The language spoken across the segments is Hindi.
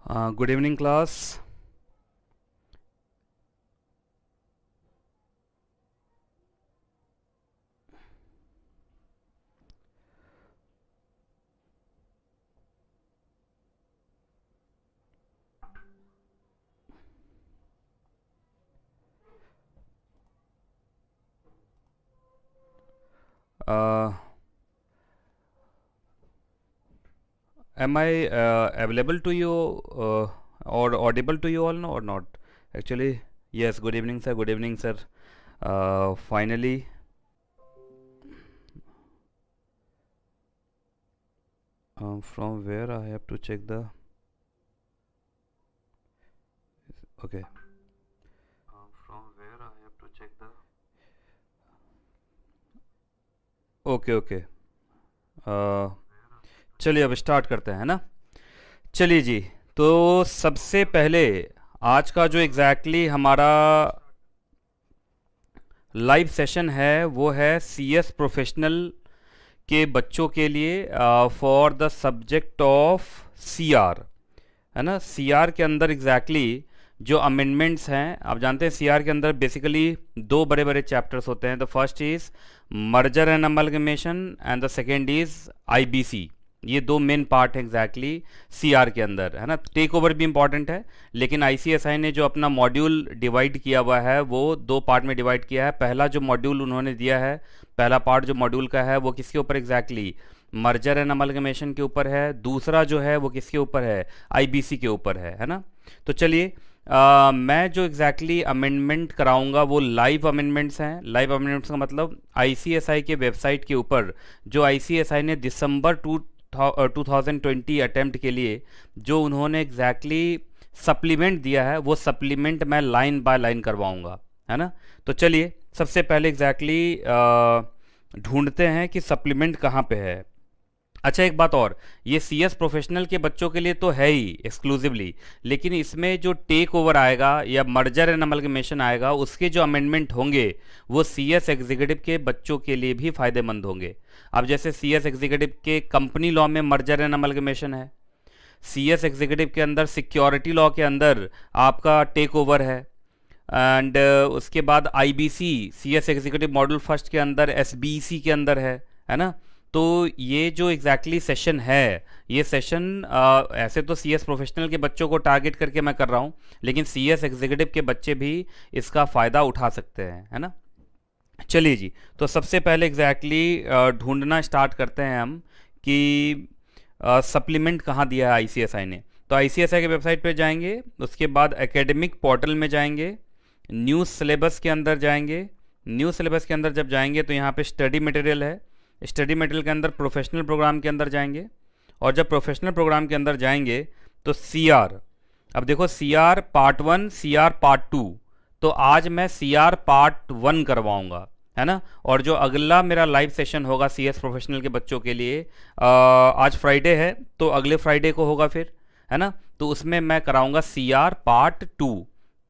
Good evening, class. Uh, am I available to you or audible to you all or not? Actually, yes. Good evening, sir. Good evening, sir. Finally, from where I have to check the. Okay. From where I have to check the. Okay okay चलिए अब स्टार्ट करते हैं ना। चलिए जी। तो सबसे पहले आज का जो हमारा लाइव सेशन है वो है सीएस प्रोफेशनल के बच्चों के लिए for the subject of CR, है ना। सीआर के अंदर जो अमेंडमेंट्स हैं, आप जानते हैं सीआर के अंदर बेसिकली दो बड़े बड़े चैप्टर्स होते हैं। The first is merger and amalgamation and the second is IBC. ये दो मेन पार्ट है सीआर के अंदर, है ना। टेक ओवर भी इंपॉर्टेंट है, लेकिन आईसीएसआई ने जो अपना मॉड्यूल डिवाइड किया हुआ है वो दो पार्ट में डिवाइड किया है। पहला जो मॉड्यूल उन्होंने दिया है, पहला पार्ट जो मॉड्यूल का है वो किसके ऊपर मर्जर एंड अमलगमेशन के ऊपर है। दूसरा जो है वो किसके ऊपर है, आईबीसी के ऊपर है ना। तो चलिए मैं जो अमेंडमेंट कराऊंगा वो लाइव अमेंडमेंट्स हैं। लाइव अमेंडमेंट्स का मतलब आईसीएसआई के वेबसाइट के ऊपर जो आईसीएसआई ने दिसंबर 2020 अटेम्प्ट के लिए जो उन्होंने सप्लीमेंट दिया है, वो सप्लीमेंट मैं लाइन बाय लाइन करवाऊंगा, है ना। तो चलिए सबसे पहले ढूंढते हैं कि सप्लीमेंट कहाँ पे है। अच्छा, एक बात और, ये सीएस प्रोफेशनल के बच्चों के लिए तो है ही एक्सक्लूसिवली, लेकिन इसमें जो टेक ओवर आएगा या मर्जर एंड अमलगमेशन आएगा, उसके जो अमेंडमेंट होंगे वो सीएस एग्जीक्यूटिव के बच्चों के लिए भी फायदेमंद होंगे। अब जैसे सीएस एग्जीक्यूटिव के कंपनी लॉ में मर्जर एंड अमलगमेशन है, सीएस एग्जीक्यूटिव के अंदर सिक्योरिटी लॉ के अंदर आपका टेक ओवर है, एंड उसके बाद IBC CS executive module first के अंदर एसबीसी के अंदर है ना। तो ये जो सेशन है, ये सेशन ऐसे तो सीएस प्रोफेशनल के बच्चों को टारगेट करके मैं कर रहा हूँ, लेकिन सीएस एग्जीक्यूटिव के बच्चे भी इसका फ़ायदा उठा सकते हैं, है ना। चलिए जी, तो सबसे पहले ढूंढना स्टार्ट करते हैं हम कि सप्लीमेंट कहाँ दिया है आईसीएसआई ने। तो आईसीएसआई के वेबसाइट पे जाएंगे, उसके बाद एकेडमिक पोर्टल में जाएंगे, न्यूज़ सिलेबस के अंदर जाएंगे। न्यूज़ सिलेबस के अंदर जब जाएंगे तो यहाँ पे स्टडी मटेरियल है, स्टडी मटेरियल के अंदर प्रोफेशनल प्रोग्राम के अंदर जाएंगे, और जब प्रोफेशनल प्रोग्राम के अंदर जाएंगे तो सीआर, अब देखो सीआर पार्ट 1, सीआर पार्ट 2, तो आज मैं सीआर पार्ट 1 करवाऊंगा, है ना। और जो अगला मेरा लाइव सेशन होगा सीएस प्रोफेशनल के बच्चों के लिए, आज फ्राइडे है तो अगले फ्राइडे को होगा फिर, है ना। तो उसमें मैं कराऊंगा सीआर पार्ट 2।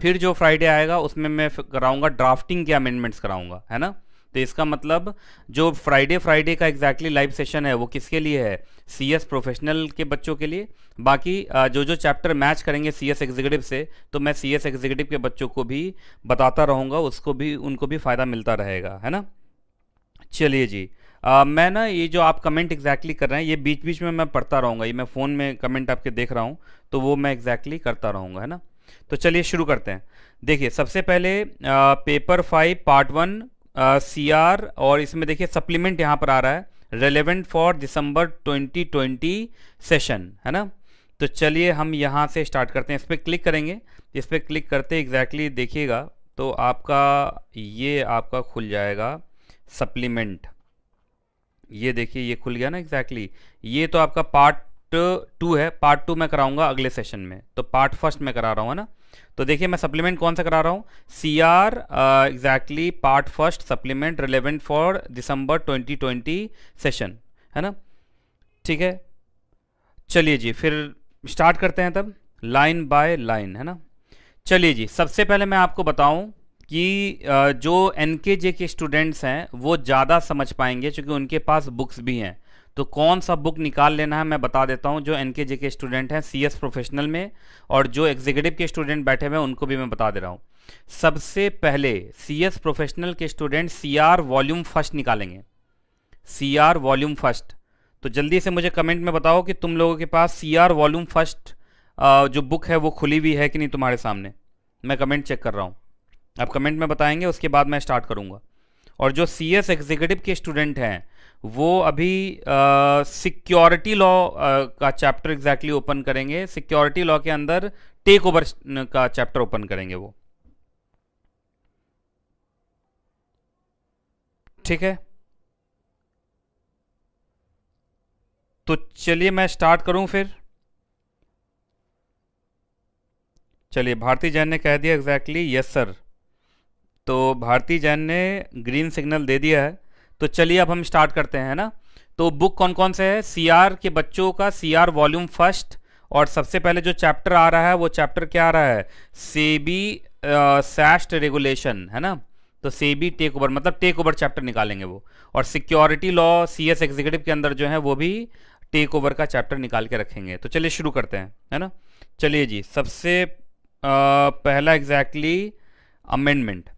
फिर जो फ्राइडे आएगा उसमें मैं कराऊंगा ड्राफ्टिंग के अमेंडमेंट्स कराऊंगा, है ना। तो इसका मतलब जो फ्राइडे का लाइव सेशन है वो किसके लिए है, सीएस प्रोफेशनल के बच्चों के लिए। बाकी जो चैप्टर मैच करेंगे सीएस एग्जीक्यूटिव से, तो मैं सीएस एग्जीक्यूटिव के बच्चों को भी बताता रहूँगा, उनको भी फ़ायदा मिलता रहेगा, है ना। चलिए जी, मैं ना ये जो आप कमेंट कर रहे हैं ये बीच बीच में मैं पढ़ता रहूँगा, ये मैं फ़ोन में कमेंट आपके देख रहा हूँ, तो वो मैं करता रहूँगा, है ना। तो चलिए शुरू करते हैं। देखिए सबसे पहले पेपर 5 पार्ट 1 सीआर, और इसमें देखिए सप्लीमेंट यहाँ पर आ रहा है, रेलेवेंट फॉर दिसंबर 2020 सेशन, है ना। तो चलिए हम यहाँ से स्टार्ट करते हैं। इस पर क्लिक करेंगे, इस पर क्लिक करते देखिएगा तो आपका खुल जाएगा सप्लीमेंट। ये देखिए ये खुल गया ना ये तो आपका पार्ट 2 है। पार्ट 2 मैं कराऊंगा अगले सेशन में, तो पार्ट फर्स्ट में करा रहा हूँ, है ना। तो देखिए मैं सप्लीमेंट कौन सा करा रहा हूँ, CR part first supplement relevant for December 2020 session, है ना। ठीक है, चलिए जी फिर स्टार्ट करते हैं तब लाइन बाय लाइन, है ना। चलिए जी, सबसे पहले मैं आपको बताऊं कि जो एनकेजे के स्टूडेंट्स हैं वो ज़्यादा समझ पाएंगे क्योंकि उनके पास बुक्स भी हैं। तो कौन सा बुक निकाल लेना है मैं बता देता हूँ, जो एनकेजे के स्टूडेंट हैं सीएस प्रोफेशनल में, और जो एग्जीक्यूटिव के स्टूडेंट बैठे हुए हैं उनको भी मैं बता दे रहा हूँ। सबसे पहले सीएस प्रोफेशनल के स्टूडेंट सीआर वॉल्यूम फर्स्ट निकालेंगे, सीआर वॉल्यूम फर्स्ट। तो जल्दी से मुझे कमेंट में बताओ कि तुम लोगों के पास सीआर वॉल्यूम फर्स्ट जो बुक है वो खुली हुई है कि नहीं तुम्हारे सामने। मैं कमेंट चेक कर रहा हूँ, आप कमेंट में बताएंगे, उसके बाद मैं स्टार्ट करूँगा। और जो सीएस एग्जीक्यूटिव के स्टूडेंट हैं वो अभी सिक्योरिटी लॉ का चैप्टर एग्जैक्टली ओपन करेंगे, सिक्योरिटी लॉ के अंदर टेक ओवर का चैप्टर ओपन करेंगे वो, ठीक है। तो चलिए मैं स्टार्ट करूं फिर। चलिए, भारती जैन ने कह दिया एग्जैक्टली यस सर, तो भारती जैन ने ग्रीन सिग्नल दे दिया है। तो चलिए अब हम स्टार्ट करते हैं ना। तो बुक कौन कौन से है, सीआर के बच्चों का सीआर वॉल्यूम फर्स्ट, और सबसे पहले जो चैप्टर आ रहा है वो चैप्टर क्या आ रहा है, सेबी सैस्ट रेगुलेशन, है ना। तो सेबी टेक ओवर, मतलब टेक ओवर चैप्टर निकालेंगे वो। और सिक्योरिटी लॉ सीएस एग्जीक्यूटिव के अंदर जो है वो भी टेक ओवर का चैप्टर निकाल के रखेंगे। तो चलिए शुरू करते हैं, है ना। चलिए जी, सबसे पहला एग्जैक्टली अमेंडमेंट।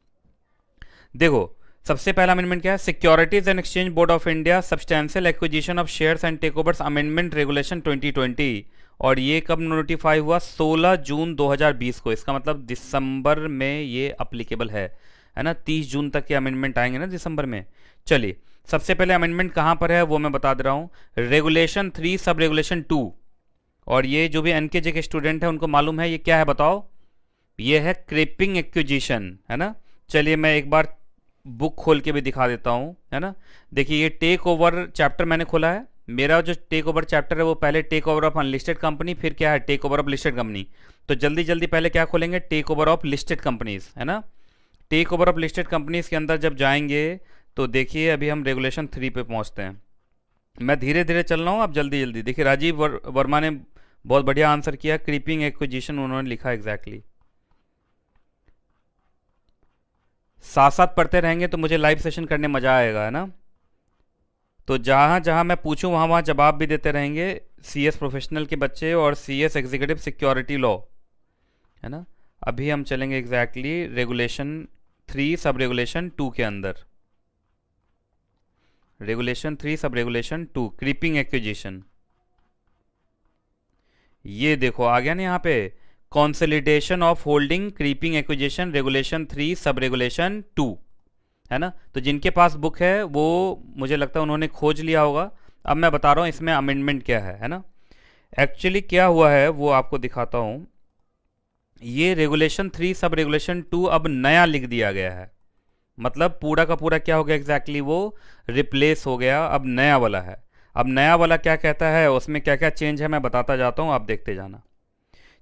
देखो, सबसे पहला अमेंडमेंट क्या है, securities and exchange board of India substantial acquisition of shares and takeovers amendment regulation 2020। और ये कब नोटिफाई हुआ, 16 जून 2020 को। इसका मतलब दिसंबर में ये अप्लीकेबल है ना। 30 जून तक के अमेंडमेंट आएंगे ना दिसंबर में। चलिए, सबसे पहले अमेंडमेंट कहाँ पर है वो मैं बता दे रहा हूँ, रेगुलेशन 3 सब रेगुलेशन 2। और ये जो भी एनकेजे के स्टूडेंट हैं उनको मालूम है ये क्या है, बताओ। ये है क्रेपिंग एक्विजिशन, है ना। चलिए मैं एक बार बुक खोल के भी दिखा देता हूँ, है ना। देखिए, ये टेक ओवर चैप्टर मैंने खोला है। मेरा जो टेक ओवर चैप्टर है वो पहले takeover of unlisted company, फिर क्या है takeover of listed company. तो जल्दी जल्दी पहले क्या खोलेंगे, takeover of listed companies, है ना। Takeover of listed companies के अंदर जब जाएंगे तो देखिए अभी हम रेगुलेशन 3 पे पहुंचते हैं। मैं धीरे धीरे चल रहा हूँ, आप जल्दी जल्दी देखिए। राजीव वर्मा ने बहुत बढ़िया आंसर किया, क्रीपिंग एक्विजिशन उन्होंने लिखा एग्जैक्टली। साथ साथ पढ़ते रहेंगे तो मुझे लाइव सेशन करने मजा आएगा, है ना। तो जहाँ जहाँ मैं पूछूं वहाँ वहाँ जवाब भी देते रहेंगे सीएस प्रोफेशनल के बच्चे और सीएस एग्जीक्यूटिव सिक्योरिटी लॉ, है ना। अभी हम चलेंगे एग्जैक्टली रेगुलेशन 3 सब रेगुलेशन 2 के अंदर। Regulation 3 sub regulation 2 creeping acquisition. ये देखो आ गया ना यहाँ पे, consolidation of holding creeping acquisition regulation 3 sub regulation 2, है ना। तो जिनके पास बुक है वो मुझे लगता है उन्होंने खोज लिया होगा। अब मैं बता रहा हूँ इसमें अमेंडमेंट क्या है ना। एक्चुअली क्या हुआ है वो आपको दिखाता हूँ। ये रेगुलेशन 3 सब रेगुलेशन 2 अब नया लिख दिया गया है, मतलब पूरा का पूरा क्या हो गया एग्जैक्टली, वो रिप्लेस हो गया, अब नया वाला है। अब नया वाला क्या कहता है, उसमें क्या क्या चेंज है मैं बताता जाता हूँ, आप देखते जाना।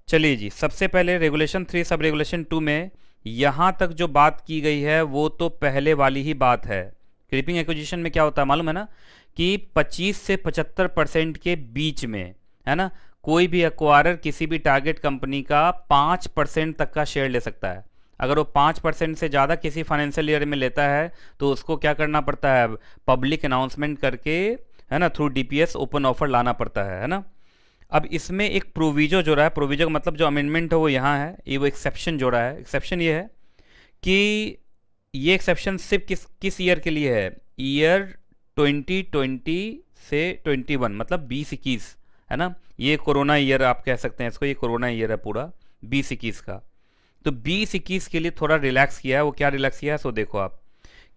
चलिए जी, सबसे पहले रेगुलेशन 3 सब रेगुलेशन 2 में यहाँ तक जो बात की गई है वो तो पहले वाली ही बात है। क्रीपिंग एक्विजिशन में क्या होता है मालूम है ना, कि 25 से 75% के बीच में, है ना, कोई भी एक्वायरर किसी भी टारगेट कंपनी का 5% तक का शेयर ले सकता है। अगर वो 5% से ज़्यादा किसी फाइनेंशियल ईयर में लेता है तो उसको क्या करना पड़ता है, पब्लिक अनाउंसमेंट करके, है ना, थ्रू डीपीएस ओपन ऑफर लाना पड़ता है ना। अब इसमें एक प्रोविजो जोड़ा है, प्रोविजो का मतलब जो अमेंडमेंट है वो यहाँ है, ये वो एक्सेप्शन जोड़ा है। एक्सेप्शन ये है कि ये एक्सेप्शन सिर्फ किस ईयर के लिए है, ईयर 2020 से 21, मतलब 2021, है ना। ये कोरोना ईयर आप कह सकते हैं इसको, ये कोरोना ईयर है पूरा 2021 का। तो 2021 के लिए थोड़ा रिलैक्स किया है। वो क्या रिलैक्स किया है सो देखो आप,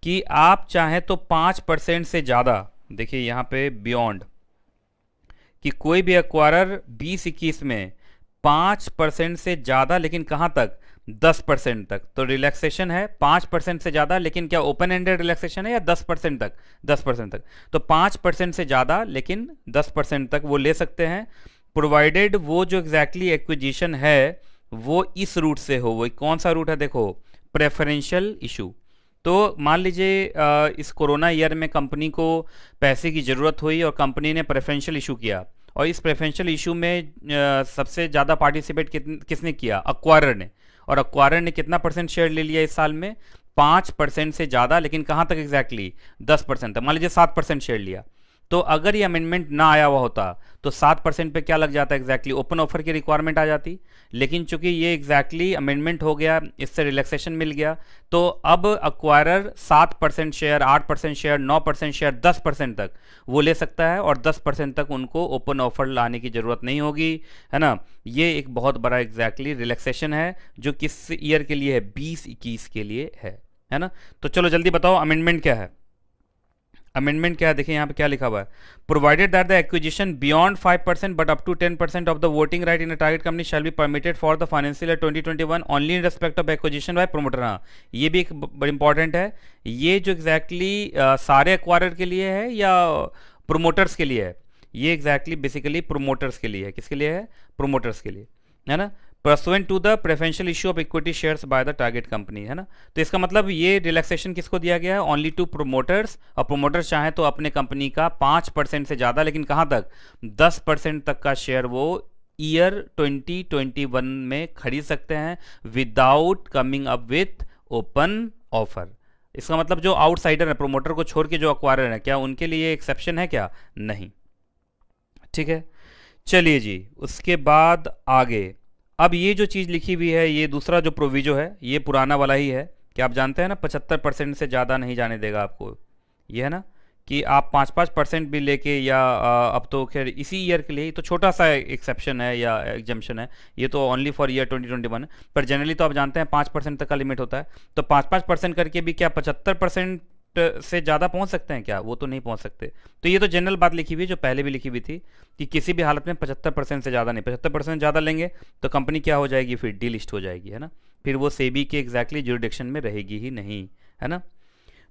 कि आप चाहें तो 5% से ज़्यादा, देखिए यहाँ पे बियॉन्ड, कि कोई भी एक्वायरर 2021 में 5% से ज़्यादा, लेकिन कहाँ तक, 10% तक। तो रिलैक्सेशन है 5% से ज़्यादा, लेकिन क्या ओपन एंडेड रिलैक्सेशन है या 10% तक, 10% तक। तो 5% से ज़्यादा लेकिन 10% तक वो ले सकते हैं, प्रोवाइडेड वो जो एग्जैक्टली एक्विजिशन है वो इस रूट से हो। वो कौन सा रूट है, देखो, प्रेफरेंशियल इशू। तो मान लीजिए इस कोरोना ईयर में कंपनी को पैसे की ज़रूरत हुई और कंपनी ने प्रेफरेंशियल इशू किया, और इस प्रेफरेंशियल इशू में सबसे ज़्यादा पार्टिसिपेट किसने किया, एक्वायरर ने। और एक्वायरर ने कितना परसेंट शेयर ले लिया इस साल में, 5% से ज़्यादा, लेकिन कहाँ तक एग्जैक्टली, 10% तक। मान लीजिए 7% शेयर लिया, तो अगर ये अमेंडमेंट ना आया हुआ होता तो 7% पे क्या लग जाता एग्जैक्टली, ओपन ऑफर की रिक्वायरमेंट आ जाती। लेकिन चूंकि ये एग्जैक्टली अमेंडमेंट हो गया, इससे रिलैक्सेशन मिल गया, तो अब अक्वायरर 7% शेयर, 8% शेयर, 9% शेयर, 10% तक वो ले सकता है, और 10% तक उनको ओपन ऑफर लाने की जरूरत नहीं होगी, है ना। ये एक बहुत बड़ा एग्जैक्टली रिलैक्सेशन है, जो किस ईयर के लिए है, 2021 के लिए है ना। तो चलो जल्दी बताओ अमेंडमेंट क्या है। अमेंडमेंट क्या है, देखिए यहाँ पे क्या लिखा हुआ है, provided that the acquisition beyond 5% but up to 10% of the voting right in a target company shall be permitted for the financial year 2021 only in respect of acquisition by promoter. हाँ, ये भी एक बड़ी इंपॉर्टेंट है। ये जो एग्जैक्टली सारे एक्वायरर के लिए है या प्रोमोटर्स के लिए है, ये एग्जैक्टली बेसिकली प्रोमोटर्स के लिए है। किसके लिए है, प्रोमोटर्स के लिए, है ना। Pursuant to the preferential issue of equity shares by the target company, है ना। तो इसका मतलब ये रिलैक्सेशन किसको दिया गया है, ओनली टू प्रोमोटर्स। और प्रोमोटर्स चाहे तो अपने कंपनी का 5% से ज़्यादा, लेकिन कहाँ तक, 10% तक का शेयर वो ईयर 2021 में खरीद सकते हैं without coming up with open offer. इसका मतलब जो आउटसाइडर है, प्रोमोटर को छोड़ के जो अक्वायरर है, क्या उनके लिए एक्सेप्शन है क्या, नहीं। ठीक है, चलिए जी, उसके बाद आगे अब ये जो चीज़ लिखी हुई है, ये दूसरा जो प्रोविजो है, ये पुराना वाला ही है कि आप जानते हैं ना 75% से ज़्यादा नहीं जाने देगा आपको। ये है ना कि आप 5-5% भी लेके, या अब तो खैर इसी ईयर के लिए ही तो छोटा सा एक्सेप्शन है या एग्जम्पशन है, ये तो ओनली फॉर ईयर 2021 है, पर जनरली तो आप जानते हैं 5% तक का लिमिट होता है। तो 5-5% करके भी क्या 75% से ज़्यादा पहुंच सकते हैं क्या, वो तो नहीं पहुंच सकते। तो ये तो जनरल बात लिखी हुई है, जो पहले भी लिखी हुई थी कि किसी भी हालत में 75% से ज़्यादा नहीं, 75% ज़्यादा लेंगे तो कंपनी क्या हो जाएगी, फिर डी लिस्ट हो जाएगी, है ना। फिर वो सेबी के एग्जैक्टली ज्यूरिडिक्शन में रहेगी ही नहीं, है ना।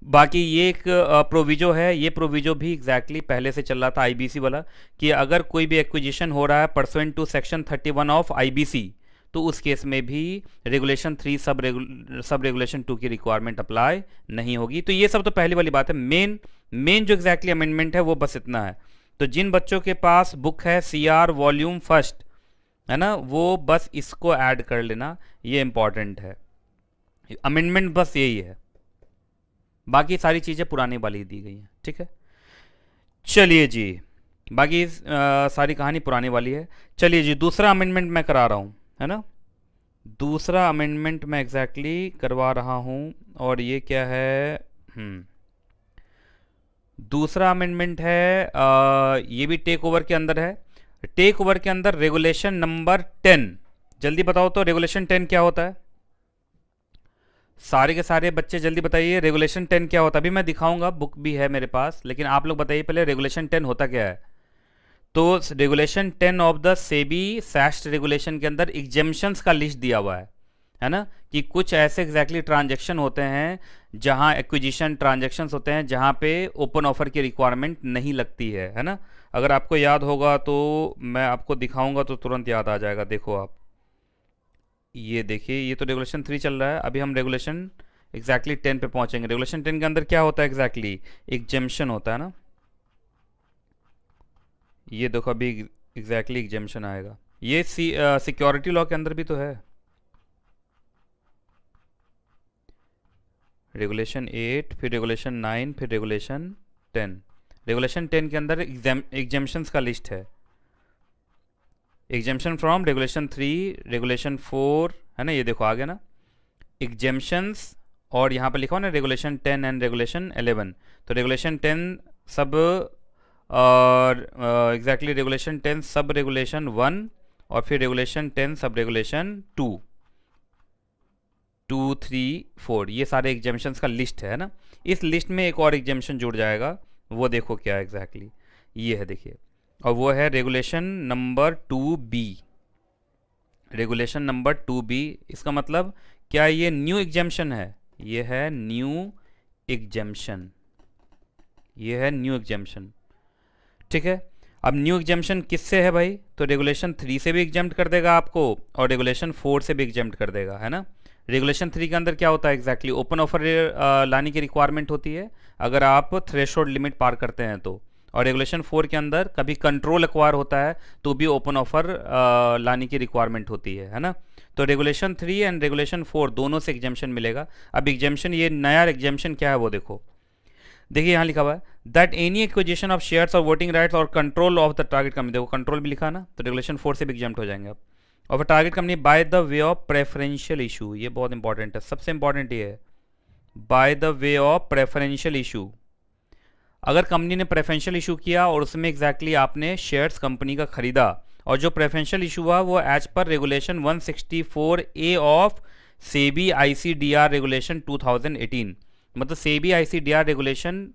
बाकी ये एक प्रोविजो है, ये प्रोविजो भी एग्जैक्टली पहले से चल रहा था आईबीसी वाला, कि अगर कोई भी एक्विजिशन हो रहा है pursuant to section 31 of IBC, तो उस केस में भी रेगुलेशन 3 सब रेगुलेशन 2 की रिक्वायरमेंट अप्लाई नहीं होगी। तो ये सब तो पहली वाली बात है। मेन जो एग्जैक्टली अमेंडमेंट है वो बस इतना है। तो जिन बच्चों के पास बुक है सीआर वॉल्यूम फर्स्ट, है ना, वो बस इसको ऐड कर लेना, ये इंपॉर्टेंट है। अमेंडमेंट बस यही है, बाकी सारी चीज़ें पुरानी वाली दी गई हैं। ठीक है, चलिए जी, बाकी सारी कहानी पुरानी वाली है। चलिए जी, दूसरा अमेंडमेंट मैं करा रहा हूँ, है ना। दूसरा अमेंडमेंट मैं एग्जैक्टली करवा रहा हूँ, और ये क्या है, दूसरा अमेंडमेंट है, ये भी टेक ओवर के अंदर है। टेक ओवर के अंदर रेगुलेशन नंबर 10, जल्दी बताओ तो रेगुलेशन 10 क्या होता है, सारे के सारे बच्चे जल्दी बताइए रेगुलेशन 10 क्या होता है। अभी मैं दिखाऊंगा, बुक भी है मेरे पास, लेकिन आप लोग बताइए पहले रेगुलेशन 10 होता क्या है। तो regulation 10 of the SEBI SAST regulation के अंदर एग्जेम्पशंस का लिस्ट दिया हुआ है ना, कि कुछ ऐसे एग्जैक्टली ट्रांजैक्शन होते हैं जहां एक्विजिशन ट्रांजैक्शंस होते हैं जहां पे ओपन ऑफर की रिक्वायरमेंट नहीं लगती है ना। अगर आपको याद होगा तो मैं आपको दिखाऊंगा तो तुरंत याद आ जाएगा। देखो आप, ये देखिए, ये तो रेगुलेशन 3 चल रहा है, अभी हम रेगुलेशन एग्जैक्टली 10 पे पहुंचेंगे। रेगुलेशन 10 के अंदर क्या होता है एग्जैक्टली, एग्जेम्पशन होता है ना। ये देखो अभी एग्जैक्टली एग्जेम्पशन आएगा, ये सिक्योरिटी लॉ के अंदर भी तो है। रेगुलेशन 8, फिर रेगुलेशन 9, फिर रेगुलेशन 10। रेगुलेशन 10 के अंदर एग्जेम्पशंस का लिस्ट है, एग्जेम्पशन फ्रॉम रेगुलेशन 3, रेगुलेशन 4, है ना। ये देखो आ गया ना एग्जेम्पशंस, और यहाँ पर लिखा हुआ ना रेगुलेशन 10 एंड रेगुलेशन 11। तो रेगुलेशन 10 सब, और एग्जैक्टली रेगुलेशन 10 सब रेगुलेशन 1, और फिर रेगुलेशन 10 सब रेगुलेशन 2, 2, 3, 4, ये सारे एग्जेम्पशंस का लिस्ट है ना। इस लिस्ट में एक और एग्जेम्पशन जुड़ जाएगा, वो देखो क्या एग्जैक्टली ये है, देखिए, और वो है regulation number 2B। Regulation number 2B, इसका मतलब क्या ये न्यू एग्जेम्पशन है, ये है न्यू एग्जेम्पशन, ये है न्यू एग्जेम्पशन। ठीक है, अब न्यू एग्जेम्पशन किससे है भाई, तो रेगुलेशन 3 से भी एग्जेम्प्ट कर देगा आपको, और रेगुलेशन 4 से भी एग्जेम्प्ट कर देगा, है ना। रेगुलेशन 3 के अंदर क्या होता है एग्जैक्टली, ओपन ऑफर लाने की रिक्वायरमेंट होती है अगर आप थ्रेशोल्ड लिमिट पार करते हैं तो। और रेगुलेशन 4 के अंदर कभी कंट्रोल एक्वायर होता है तो भी ओपन ऑफर लाने की रिक्वायरमेंट होती है ना। तो रेगुलेशन 3 एंड रेगुलेशन 4 दोनों से एग्जेम्पशन मिलेगा। अब एग्जेम्पशन, ये नया एग्जेम्पशन क्या है वो देखो, देखिए यहाँ लिखा हुआ है that any acquisition of shares और वोटिंग राइट्स और control of the target company, देखो कंट्रोल भी लिखा ना, तो रेगुलेशन 4 से भी एग्जाम्प्ट हो जाएंगे आप, of a target company by the way of preferential issue, ये बहुत इंपॉर्टेंट है, सबसे इंपॉर्टेंट ये है, by the way of preferential issue. अगर कंपनी ने प्रेफरेंशियल इशू किया और उसमें एग्जैक्टली आपने शेयर्स कंपनी का खरीदा, और जो प्रेफरेंशियल इशू हुआ वो as per regulation 164A of SEBI ICDR regulation 2018, मतलब सेबी आईसीडीआर रेगुलेशन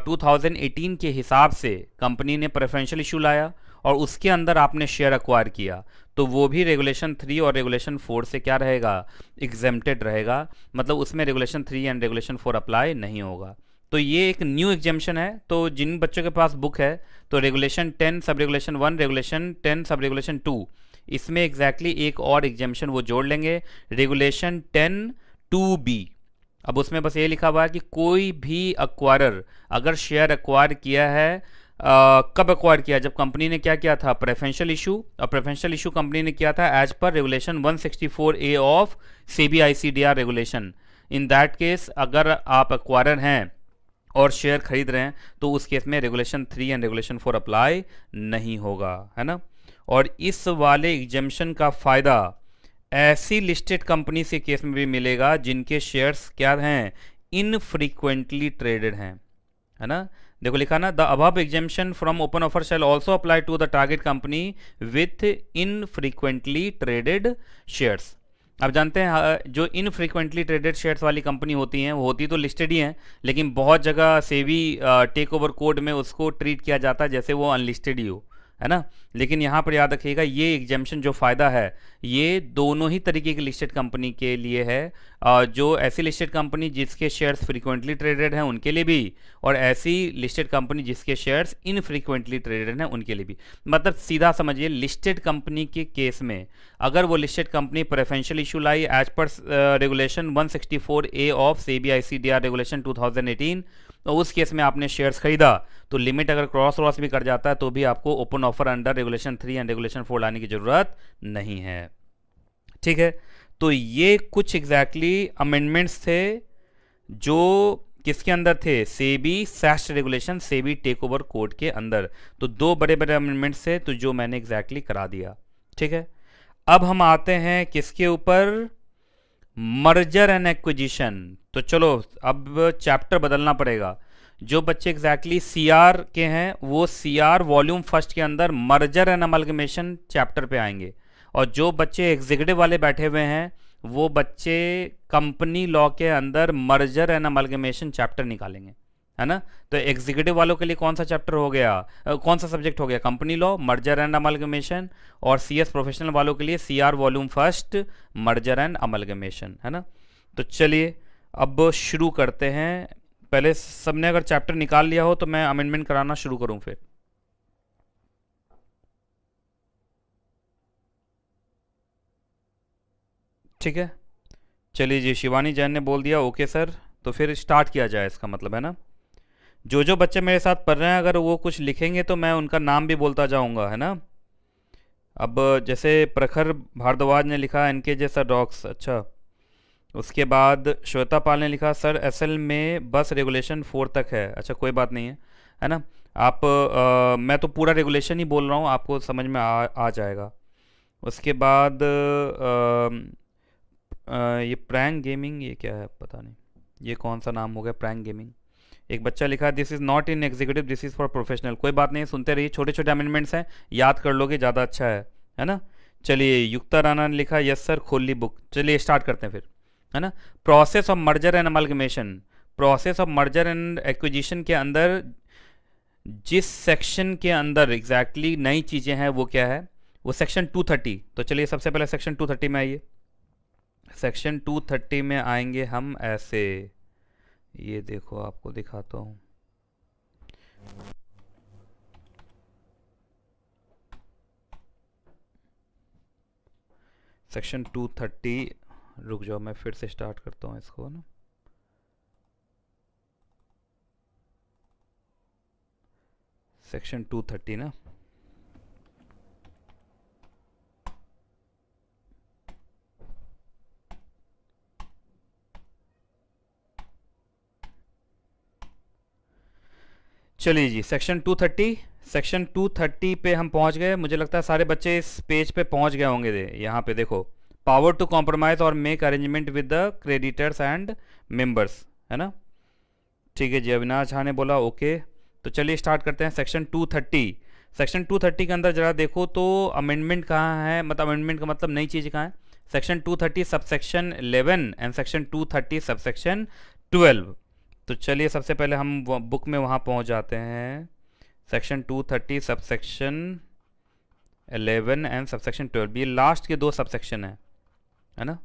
2018 के हिसाब से कंपनी ने प्रेफरेंशियल इशू लाया और उसके अंदर आपने शेयर अक्वायर किया, तो वो भी रेगुलेशन 3 और रेगुलेशन 4 से क्या रहेगा, एग्जेम्प्टेड रहेगा, मतलब उसमें रेगुलेशन 3 एंड रेगुलेशन 4 अप्लाई नहीं होगा। तो ये एक न्यू एग्जाम्शन है। तो जिन बच्चों के पास बुक है तो regulation 10 sub regulation 1, regulation 10 sub regulation 2, इसमें एग्जैक्टली एक और एग्जाम्शन वो जोड़ लेंगे, रेगुलेशन 10(2)(b। अब उसमें बस ये लिखा हुआ है कि कोई भी अक्वायरर अगर शेयर अक्वायर किया है, कब अक्वायर किया, जब कंपनी ने क्या किया था, प्रेफरेंशियल इशू, और प्रेफरेंशियल इशू कंपनी ने किया था as per regulation 164A of SEBI ICDR regulation. In that case अगर आप अक्वायरर हैं और शेयर खरीद रहे हैं तो उस केस में रेगुलेशन 3 एंड रेगुलेशन 4 अप्लाई नहीं होगा, है ना। और इस वाले एग्जेम्पशन का फ़ायदा ऐसी लिस्टेड कंपनी से केस में भी मिलेगा जिनके शेयर्स क्या हैं, इनफ्रीक्वेंटली ट्रेडेड हैं, है ना। देखो लिखा ना, the above exemption from open offer shall also apply to the target company with infrequently traded shares. अब जानते हैं जो इनफ्रीक्वेंटली ट्रेडेड शेयर्स वाली कंपनी होती हैं वो होती तो लिस्टेड ही हैं, लेकिन बहुत जगह सेबी टेक ओवर कोड में उसको ट्रीट किया जाता है जैसे वो अनलिस्टेड ही हो, है ना। लेकिन यहाँ पर याद रखिएगा ये एग्जेम्पशन जो फ़ायदा है ये दोनों ही तरीके की लिस्टेड कंपनी के लिए है, जो ऐसी लिस्टेड कंपनी जिसके शेयर्स फ्रीक्वेंटली ट्रेडेड हैं उनके लिए भी, और ऐसी लिस्टेड कंपनी जिसके शेयर्स इनफ्रीक्वेंटली ट्रेडेड हैं उनके लिए भी। मतलब सीधा समझिए, लिस्टेड कंपनी के केस में अगर वो लिस्टेड कंपनी प्रेफरेंशियल इशू लाई as per regulation 164A of SEBI ICDR regulation 2018, तो उस केस में आपने शेयर्स खरीदा तो लिमिट अगर क्रॉस वॉस भी कर जाता है तो भी आपको open offer under regulation 3 and regulation 4 लाने की ज़रूरत नहीं है, ठीक है। तो ये कुछ एग्जैक्टली अमेंडमेंट्स थे जो किसके अंदर थे, SEBI SAST regulation SEBI take over code के अंदर। तो दो बड़े बड़े अमेंडमेंट्स थे तो जो मैंने एग्जैक्टली करा दिया, ठीक है। अब हम आते हैं किसके ऊपर, मर्जर एंड एक्विजिशन। तो चलो अब चैप्टर बदलना पड़ेगा। जो बच्चे एग्जैक्टली सीआर के हैं वो सीआर वॉल्यूम फर्स्ट के अंदर मर्जर एंड अमलगमेशन चैप्टर पे आएंगे, और जो बच्चे एग्जीक्यूटिव वाले बैठे हुए हैं वो बच्चे कंपनी लॉ के अंदर मर्जर एंड अमलगमेशन चैप्टर निकालेंगे, है ना। तो एग्जीक्यूटिव वालों के लिए कौन सा चैप्टर हो गया, कौन सा सब्जेक्ट हो गया, company law, merger and amalgamation, और सीएस प्रोफेशनल वालों के लिए CR volume first, merger and amalgamation, है ना। तो चलिए अब शुरू करते हैं। पहले सबने अगर चैप्टर निकाल लिया हो तो मैं अमेंडमेंट कराना शुरू करूं फिर। ठीक है, चलिए जी, शिवानी जैन ने बोल दिया ओके सर, तो फिर स्टार्ट किया जाए, इसका मतलब है ना। जो जो बच्चे मेरे साथ पढ़ रहे हैं अगर वो कुछ लिखेंगे तो मैं उनका नाम भी बोलता जाऊंगा, है ना। अब जैसे प्रखर भारद्वाज ने लिखा एनके जैसा डॉग्स, अच्छा। उसके बाद श्वेता पाल ने लिखा सर असल में बस रेगुलेशन 4 तक है, अच्छा कोई बात नहीं है ना। आप मैं तो पूरा रेगुलेशन ही बोल रहा हूँ, आपको समझ में आ जाएगा। उसके बाद ये प्रैंक गेमिंग, ये क्या है पता नहीं, ये कौन सा नाम हो गया प्रैंक गेमिंग। एक बच्चा लिखा this is not in executive this is for professional, कोई बात नहीं, सुनते रहिए, छोटे छोटे अमेंडमेंट्स हैं, याद कर लोगे ज़्यादा अच्छा है ना। चलिए युक्ता राणा ने लिखा यस सर खोल ली बुक, चलिए स्टार्ट करते हैं फिर, है ना। Process of merger and amalgamation, process of merger and acquisition के अंदर जिस सेक्शन के अंदर एग्जैक्टली नई चीज़ें हैं वो क्या है, वो सेक्शन 230। तो चलिए सबसे पहले सेक्शन 230 में आइए। सेक्शन 230 में आएंगे हम ऐसे, ये देखो आपको दिखाता हूँ। सेक्शन 230, रुक जाओ मैं फिर से स्टार्ट करता हूँ इसको ना। सेक्शन 230 ना, चलिए जी, सेक्शन 230 पे हम पहुंच गए। मुझे लगता है सारे बच्चे इस पेज पे पहुंच गए होंगे। यहाँ पे देखो, पावर टू कॉम्प्रोमाइज और make arrangement with the creditors and members, है ना। ठीक है जी, अविनाश झा ने बोला ओके। तो चलिए स्टार्ट करते हैं सेक्शन 230। सेक्शन 230 के अंदर जरा देखो तो अमेंडमेंट कहाँ है, मतलब अमेंडमेंट का मतलब नई चीज़ कहाँ है। Section 230 subsection 11 and section 230 subsection 12। तो चलिए सबसे पहले हम बुक में वहाँ पहुँच जाते हैं। सेक्शन 230 सबसेक्शन 11 एंड सबसेक्शन 12, ये लास्ट के दो सबसेक्शन है ना।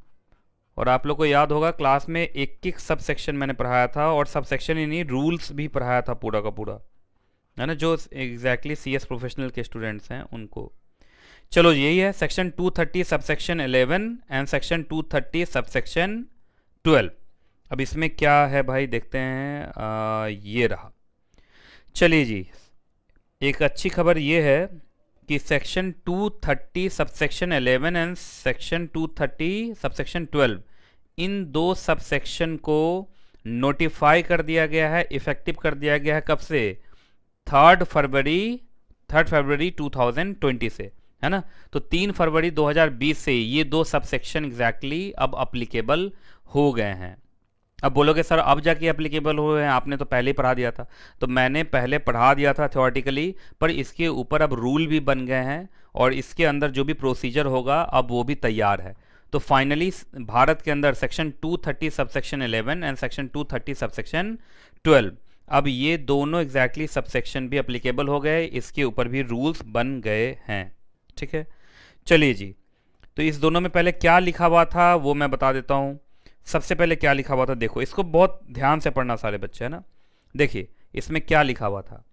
और आप लोग को याद होगा क्लास में एक एक सबसेक्शन मैंने पढ़ाया था, और सबसेक्शन ही नहीं, रूल्स भी पढ़ाया था पूरा का पूरा, है ना, जो एग्जैक्टली सीएस प्रोफेशनल के स्टूडेंट्स हैं उनको। चलो यही है section 230 subsection 11 and section 230 subsection 12। अब इसमें क्या है भाई, देखते हैं। ये रहा। चलिए जी, एक अच्छी खबर ये है कि section 230 subsection 11 and section 230 subsection 12, इन दो सबसेक्शन को नोटिफाई कर दिया गया है, इफेक्टिव कर दिया गया है। कब से? 3 फरवरी 2020 से, है ना। तो 3 फरवरी 2020 से ये दो सबसेक्शन एग्जैक्टली अब अप्लीकेबल हो गए हैं। अब बोलोगे सर अब जाके एप्लीकेबल हुए हैं, आपने तो पहले ही पढ़ा दिया था। तो मैंने पहले पढ़ा दिया था थ्योरेटिकली, पर इसके ऊपर अब रूल भी बन गए हैं, और इसके अंदर जो भी प्रोसीजर होगा अब वो भी तैयार है। तो फाइनली भारत के अंदर section 230 subsection 11 and section 230 subsection 12, अब ये दोनों एग्जैक्टली सबसेक्शन भी एप्लीकेबल हो गए, इसके ऊपर भी रूल्स बन गए हैं। ठीक है, चलिए जी। तो इस दोनों में पहले क्या लिखा हुआ था वो मैं बता देता हूँ। सबसे पहले क्या लिखा हुआ था, देखो इसको बहुत ध्यान से पढ़ना सारे बच्चे, है ना। देखिए इसमें क्या लिखा हुआ था।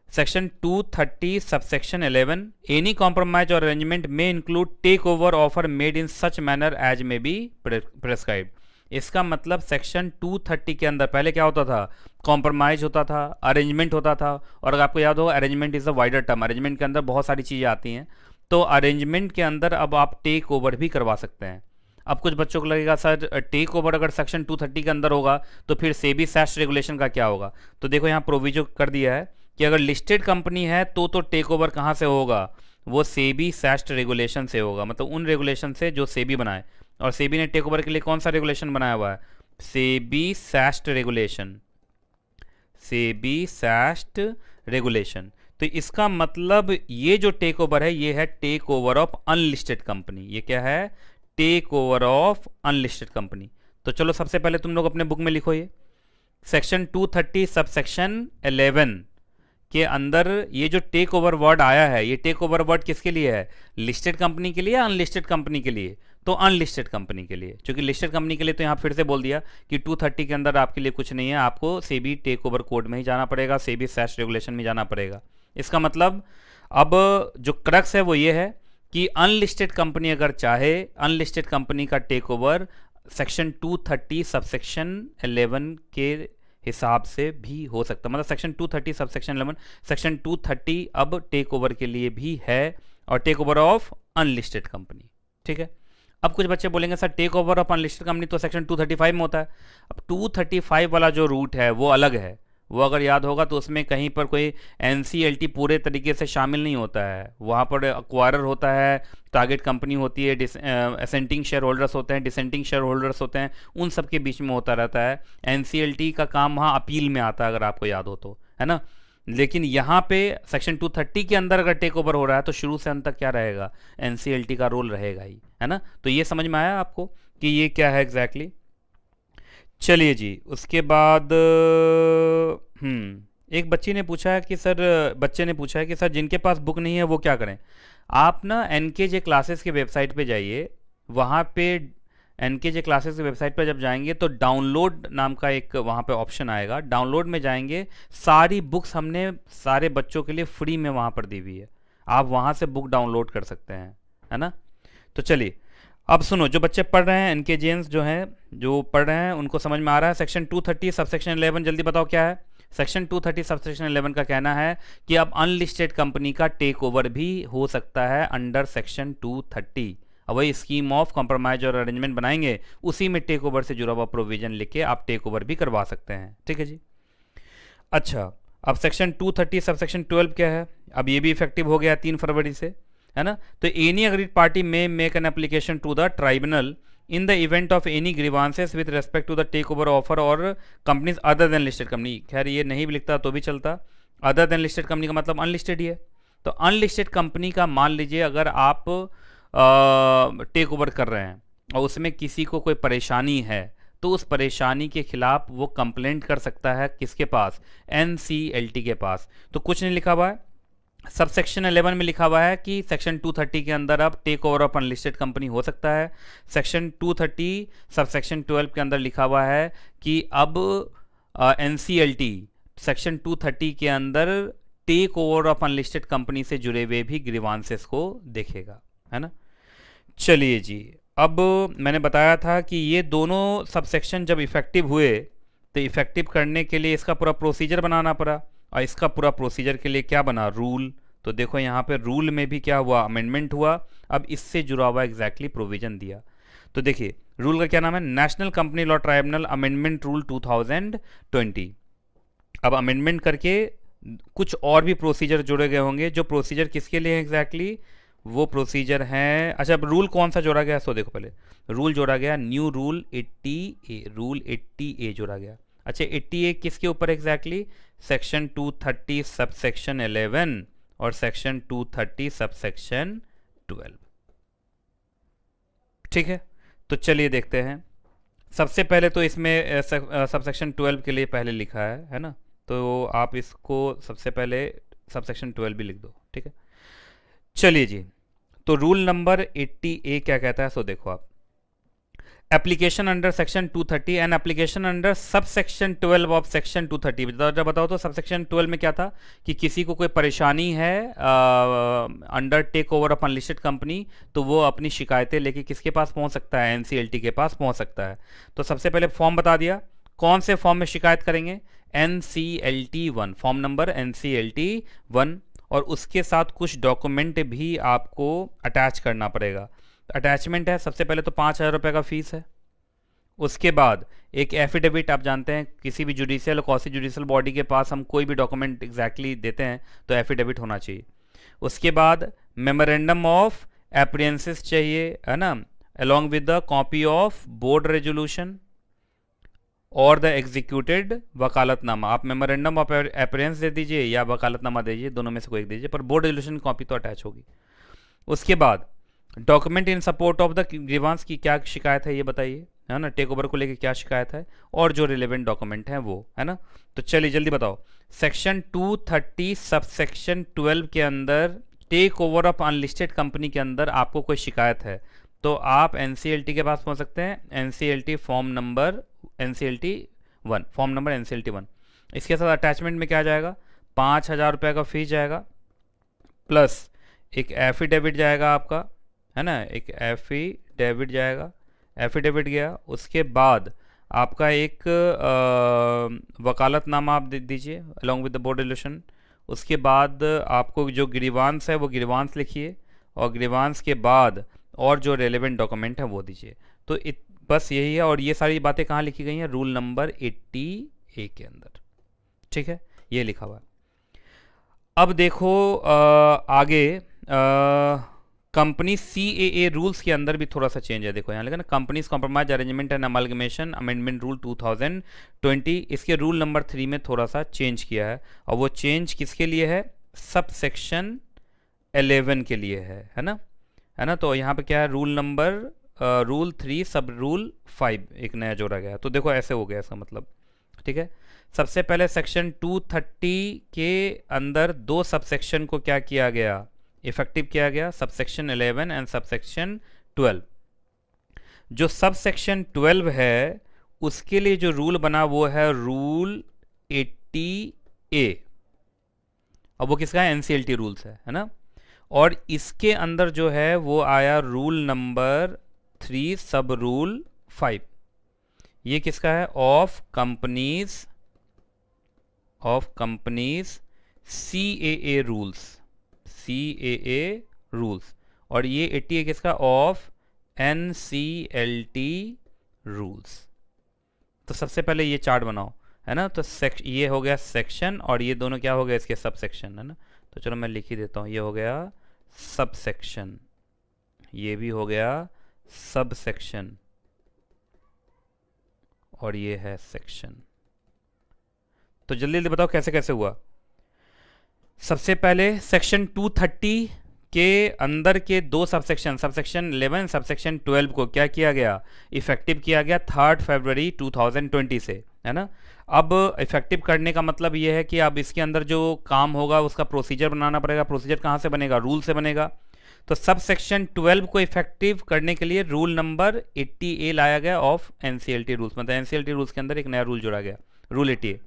सेक्शन 230 सबसेक्शन 11, एनी कॉम्प्रोमाइज और अरेंजमेंट में include take over offer made in such manner as may be prescribed. इसका मतलब सेक्शन 230 के अंदर पहले क्या होता था, कॉम्प्रोमाइज होता था, अरेंजमेंट होता था। और अगर आपको याद हो, arrangement is a wider term, arrangement के अंदर बहुत सारी चीज़ें आती हैं। तो अरेंजमेंट के अंदर अब आप टेक ओवर भी करवा सकते हैं। अब कुछ बच्चों को लगेगा सर टेक ओवर अगर सेक्शन 230 के अंदर होगा तो फिर सेबी सैस्ट रेगुलेशन का क्या होगा। तो देखो यहाँ प्रोविजो कर दिया है कि अगर लिस्टेड कंपनी है तो टेक ओवर कहाँ से होगा, वो सेबी सैस्ट रेगुलेशन से होगा, मतलब उन रेगुलेशन से जो सेबी बनाए। और सेबी ने टेक ओवर के लिए कौन सा रेगुलेशन बनाया हुआ है, SEBI SAST regulation, SEBI SAST regulation. तो इसका मतलब ये जो टेक ओवर है ये है takeover of unlisted company. ये क्या है, takeover of unlisted company. तो चलो सबसे पहले तुम लोग अपने बुक में लिखो, ये सेक्शन 230 सबसेक्शन 11 के अंदर ये जो टेक ओवर वर्ड आया है, ये टेक ओवर वर्ड किसके लिए है, लिस्टेड कंपनी के लिए या अनलिस्टेड कंपनी के लिए? तो अनलिस्टेड कंपनी के लिए, क्योंकि लिस्टेड कंपनी के लिए तो यहाँ फिर से बोल दिया कि 230 के अंदर आपके लिए कुछ नहीं है, आपको सेबी टेक ओवर कोड में ही जाना पड़ेगा, सेबी सैस्ट रेगुलेशन में जाना पड़ेगा। इसका मतलब अब जो क्रक्स है वो ये है कि अनलिस्टेड कंपनी अगर चाहे, अनलिस्टेड कंपनी का टेक ओवर सेक्शन 230 सबसेक्शन 11 के हिसाब से भी हो सकता, मतलब सेक्शन 230 सबसेक्शन 11 सेक्शन 230 अब टेक ओवर के लिए भी है, और takeover of unlisted company. ठीक है, अब कुछ बच्चे बोलेंगे sir takeover of unlisted company तो सेक्शन 235 में होता है। अब 235 वाला जो रूट है वो अलग है, वो अगर याद होगा तो उसमें कहीं पर कोई एनसीएलटी पूरे तरीके से शामिल नहीं होता है। वहाँ पर एक्वायरर होता है, टारगेट कंपनी होती है, असेंटिंग शेयर होल्डर्स होते हैं, डिसेंटिंग शेयर होल्डर्स होते हैं, उन सब के बीच में होता रहता है। एनसीएलटी का काम वहाँ अपील में आता है, अगर आपको याद हो तो, है ना। लेकिन यहाँ पे सेक्शन 230 के अंदर अगर टेक ओवर हो रहा है तो शुरू से अंत तक क्या रहेगा, एनसीएलटी का रोल रहेगा ही, है ना। तो ये समझ में आया आपको कि ये क्या है एग्जैक्टली। चलिए जी, उसके बाद एक बच्चे ने पूछा है कि सर जिनके पास बुक नहीं है वो क्या करें। आप ना एनकेजे क्लासेस के वेबसाइट पे जाइए, वहाँ पे एनकेजे क्लासेस की वेबसाइट पर जब जाएंगे तो डाउनलोड नाम का एक वहाँ पे ऑप्शन आएगा। डाउनलोड में जाएंगे, सारी बुक्स हमने सारे बच्चों के लिए फ्री में वहाँ पर दी हुई है, आप वहाँ से बुक डाउनलोड कर सकते हैं, है ना। तो चलिए अब सुनो, जो बच्चे पढ़ रहे हैं, एनकेजेंस जो हैं जो पढ़ रहे हैं उनको समझ में आ रहा है। सेक्शन 230 सबसेक्शन 11 जल्दी बताओ क्या है। सेक्शन 230 सबसेक्शन 11 का कहना है कि अब अनलिस्टेड कंपनी का टेक ओवर भी हो सकता है अंडर सेक्शन 230। अब वही स्कीम ऑफ कॉम्प्रोमाइज और अरेंजमेंट बनाएंगे, उसी में टेक ओवर से जुड़ा हुआ प्रोविजन लिख के आप टेक ओवर भी करवा सकते हैं। ठीक है जी। अच्छा, अब सेक्शन 230 सबसेक्शन 12 क्या है, अब ये भी इफेक्टिव हो गया 3 फरवरी से, है ना। तो एनी अग्रीड पार्टी में make an application to the tribunal in the event of any grievances with respect to the take over offer और companies other than listed company. खैर ये नहीं भी लिखता तो भी चलता, अदर देन लिस्टेड कंपनी का मतलब अनलिस्टेड ही है। तो अनलिस्टेड कंपनी का मान लीजिए अगर आप टेक ओवर कर रहे हैं और उसमें किसी को कोई परेशानी है, तो उस परेशानी के खिलाफ वो कंप्लेंट कर सकता है किसके पास, NCLT के पास। तो कुछ नहीं लिखा हुआ है, सबसेक्शन 11 में लिखा हुआ है कि सेक्शन 230 के अंदर अब takeover of unlisted company हो सकता है। सेक्शन 230 सबसेक्शन 12 के अंदर लिखा हुआ है कि अब NCLT सेक्शन 230 के अंदर takeover of unlisted company से जुड़े हुए भी ग्रीवांसेस को देखेगा, है ना। चलिए जी, अब मैंने बताया था कि ये दोनों सबसेक्शन जब इफेक्टिव हुए तो इफेक्टिव करने के लिए इसका पूरा प्रोसीजर बनाना पड़ा, और इसका पूरा प्रोसीजर के लिए क्या बना, रूल। तो देखो यहाँ पे रूल में भी क्या हुआ, अमेंडमेंट हुआ। अब इससे जुड़ा हुआ एग्जैक्टली प्रोविजन दिया। तो देखिए रूल का क्या नाम है, national company law tribunal amendment rule 2020। अब अमेंडमेंट करके कुछ और भी प्रोसीजर जुड़े गए होंगे, जो प्रोसीजर किसके लिए एग्जैक्टली, वो प्रोसीजर हैं। अच्छा अब रूल कौन सा जोड़ा गया, सो देखो पहले रूल जोड़ा गया new rule 80A, rule 80A जोड़ा गया। अच्छा 80A किसके ऊपर एग्जैक्टली, सेक्शन 230 सबसेक्शन 11 और सेक्शन 230 सबसेक्शन 12। ठीक है, तो चलिए देखते हैं। सबसे पहले तो इसमें सबसेक्शन 12 के लिए पहले लिखा है ना, तो आप इसको सबसे पहले सबसेक्शन 12 भी लिख दो, ठीक है। चलिए जी, तो रूल नंबर 80A क्या कहता है, सो देखो आप, application under section 230 and application under sub section 12 of section 230। बताओ तो सबसेक्शन 12 में क्या था कि किसी को कोई परेशानी है under takeover of unlisted company, तो वो अपनी शिकायतें लेके किसके पास पहुंच सकता है, NCLT के पास पहुंच सकता है। तो सबसे पहले फॉर्म बता दिया, कौन से फॉर्म में शिकायत करेंगे, NCLT 1, फॉर्म नंबर NCLT 1, और उसके साथ कुछ डॉक्यूमेंट भी आपको अटैच करना पड़ेगा। अटैचमेंट है, सबसे पहले तो 5,000 रुपये का फीस है। उसके बाद एक एफिडेविट, आप जानते हैं किसी भी जुडिशियल क्वासी जुडिशियल बॉडी के पास हम कोई भी डॉक्यूमेंट एग्जैक्टली देते हैं तो एफिडेविट होना चाहिए। उसके बाद मेमोरेंडम ऑफ एप्रियंसेस चाहिए, है ना, along with the copy of board resolution और द एग्जीक्यूटेड वकालतनामा। आप मेमोरेंडम ऑफ एपरेंस दे दीजिए या वकालतनामा दे दीजिए, दोनों में से कोई एक दीजिए, पर बोर्ड रेजोल्यूशन कॉपी तो अटैच होगी। उसके बाद document in support of the grievance की क्या शिकायत है ये बताइए, है ना, टेक ओवर को लेके क्या शिकायत है, और जो रिलेवेंट डॉक्यूमेंट हैं वो, है ना। तो चलिए जल्दी बताओ, सेक्शन 230 सबसेक्शन 12 के अंदर takeover of unlisted company के अंदर आपको कोई शिकायत है तो आप NCLT के पास पहुंच सकते हैं, NCLT form number NCLT 1, form number NCLT 1। इसके साथ अटैचमेंट में क्या जाएगा, 5,000 रुपये का फीस जाएगा, प्लस एक एफिडेविट जाएगा आपका, है ना, एक एफिडेविट जाएगा, एफिडेविट गया। उसके बाद आपका एक वकालतनामा आप दे दीजिए along with the board resolution. उसके बाद आपको जो ग्रीवांस है वो ग्रीवांस लिखिए, और ग्रीवांस के बाद और जो रेलेवेंट डॉक्यूमेंट है वो दीजिए। तो बस यही है, और ये सारी बातें कहाँ लिखी गई हैं, रूल नंबर 80A के अंदर, ठीक है, ये लिखा हुआ है। अब देखो आगे कंपनी CAA रूल्स के अंदर भी थोड़ा सा चेंज है। देखो यहाँ लिखा ना, companies compromise arrangement and amalgamation amendment rule 2020, इसके रूल नंबर 3 में थोड़ा सा चेंज किया है, और वो चेंज किसके लिए है, सब सेक्शन 11 के लिए है ना, है ना। तो यहाँ पे क्या है, rule number rule 3 sub rule 5 एक नया जोड़ा गया। तो देखो ऐसे हो गया इसका मतलब, ठीक है। सबसे पहले सेक्शन 230 के अंदर दो सबसेक्शन को क्या किया गया, इफेक्टिव किया गया, सबसेक्शन 11 एंड सबसेक्शन 12। जो सबसेक्शन 12 है उसके लिए जो रूल बना वो है रूल 80A, अब वो किसका है, NCLT रूल्स है ना। और इसके अंदर जो है वो आया रूल नंबर 3 सब रूल 5, ये किसका है, ऑफ कंपनीज CAA रूल्स, और ये 80 है किसका, ऑफ NCLT रूल्स। तो सबसे पहले ये चार्ट बनाओ, है ना। तो ये हो गया सेक्शन और ये दोनों क्या हो गए इसके सब सेक्शन, है ना। तो चलो मैं लिख ही देता हूँ, ये हो गया सब सेक्शन, ये भी हो गया सब सेक्शन, और ये है सेक्शन। तो जल्दी जल्दी बताओ कैसे कैसे हुआ। सबसे पहले सेक्शन 230 के अंदर के दो सबसेक्शन, सबसेक्शन 11 सबसेक्शन 12 को क्या किया गया, इफेक्टिव किया गया 3 फरवरी 2020 से, है ना। अब इफेक्टिव करने का मतलब ये है कि अब इसके अंदर जो काम होगा उसका प्रोसीजर बनाना पड़ेगा। प्रोसीजर कहाँ से बनेगा, रूल से बनेगा। तो सब सेक्शन 12 को इफेक्टिव करने के लिए रूल नंबर 80A लाया गया ऑफ एनसीएलटी रूल्स, मतलब एनसीएलटी रूल्स के अंदर एक नया रूल जोड़ा गया, रूल 80A।